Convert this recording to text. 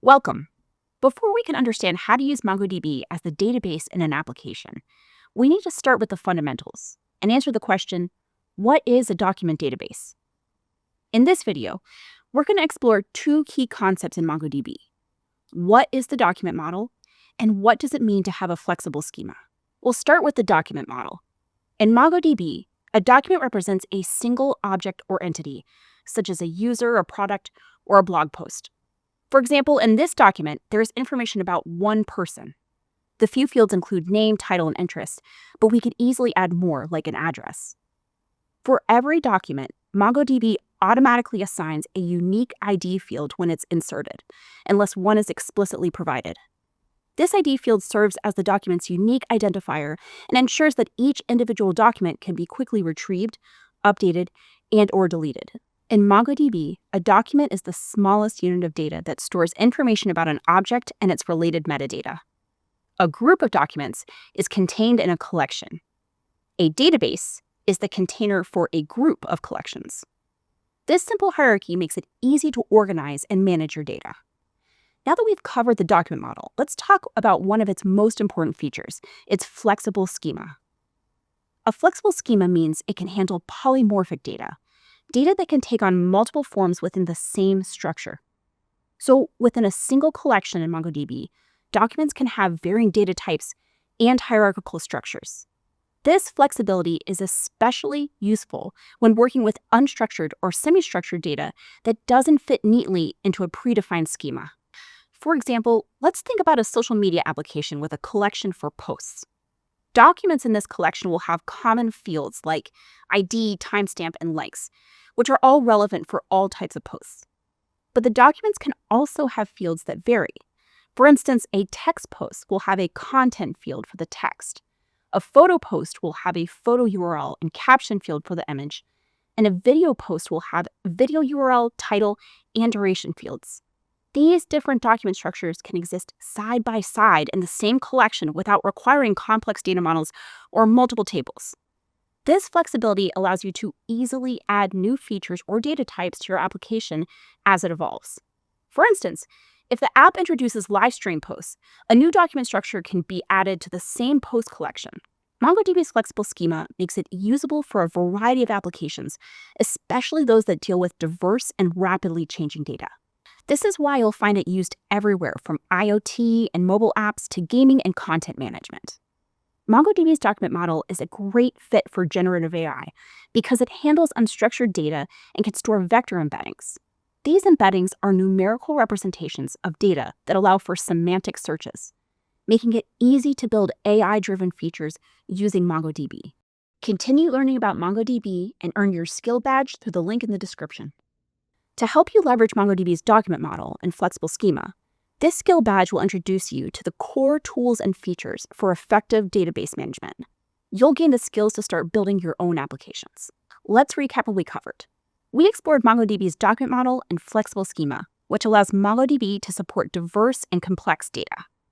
Welcome. Before we can understand how to use MongoDB as the database in an application, we need to start with the fundamentals and answer the question, what is a document database? In this video, we're going to explore two key concepts in MongoDB. What is the document model, and what does it mean to have a flexible schema? We'll start with the document model. In MongoDB, a document represents a single object or entity, such as a user, a product, or a blog post. For example, in this document, there is information about one person. The few fields include name, title, and interest, but we could easily add more, like an address. For every document, MongoDB automatically assigns a unique ID field when it's inserted, unless one is explicitly provided. This ID field serves as the document's unique identifier and ensures that each individual document can be quickly retrieved, updated, and/or deleted. In MongoDB, a document is the smallest unit of data that stores information about an object and its related metadata. A group of documents is contained in a collection. A database is the container for a group of collections. This simple hierarchy makes it easy to organize and manage your data. Now that we've covered the document model, let's talk about one of its most important features, its flexible schema. A flexible schema means it can handle polymorphic data that can take on multiple forms within the same structure. So within a single collection in MongoDB, documents can have varying data types and hierarchical structures. This flexibility is especially useful when working with unstructured or semi-structured data that doesn't fit neatly into a predefined schema. For example, let's think about a social media application with a collection for posts. Documents in this collection will have common fields like ID, timestamp, and likes, which are all relevant for all types of posts. But the documents can also have fields that vary. For instance, a text post will have a content field for the text. A photo post will have a photo URL and caption field for the image. And a video post will have video URL, title, and duration fields. These different document structures can exist side by side in the same collection without requiring complex data models or multiple tables. This flexibility allows you to easily add new features or data types to your application as it evolves. For instance, if the app introduces live stream posts, a new document structure can be added to the same post collection. MongoDB's flexible schema makes it usable for a variety of applications, especially those that deal with diverse and rapidly changing data. This is why you'll find it used everywhere, from IoT and mobile apps to gaming and content management. MongoDB's document model is a great fit for generative AI because it handles unstructured data and can store vector embeddings. These embeddings are numerical representations of data that allow for semantic searches, making it easy to build AI-driven features using MongoDB. Continue learning about MongoDB and earn your skill badge through the link in the description. To help you leverage MongoDB's document model and flexible schema, this skill badge will introduce you to the core tools and features for effective database management. You'll gain the skills to start building your own applications. Let's recap what we covered. We explored MongoDB's document model and flexible schema, which allows MongoDB to support diverse and complex data.